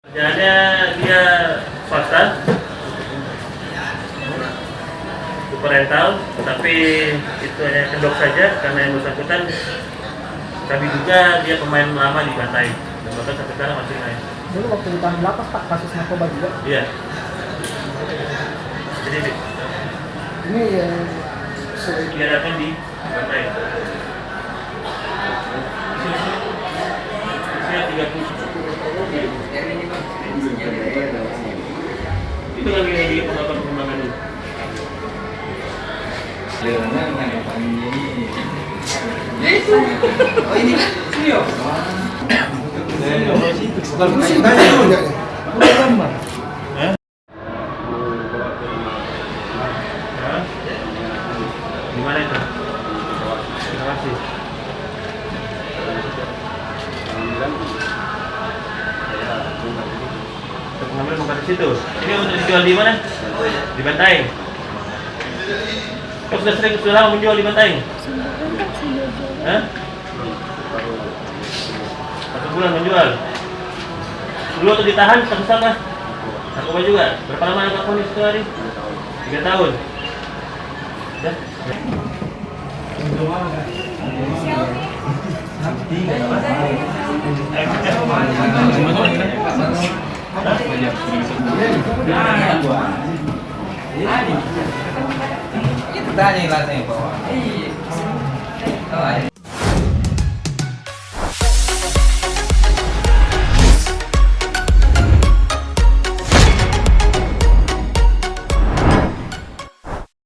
Kerjaannya dia swasta, super rental, tapi itu hanya kedok saja karena yang bersangkutan kami juga dia pemain lama di Bantai dan bahkan sampai sekarang masih main. Dulu waktu di tahun lapas Pak, kasus narkoba juga. Iya. Jadi Ini dia datang di Bantai. Usia 30. Itu lagi pengembangan dulu. Oh ini serius? Di mana itu? Terima kasih. Pengambil bukan di situ. Ini untuk dijual di mana? Di Bantai. Kau sudah lama menjual di Bantai? Hah? 1 bulan menjual. Dulu waktu ditahan satu sama. Narkoba juga. Berapa lama angkat ponis itu hari? 3 tahun. Dah. Tanya ilasnya bawah. Iya.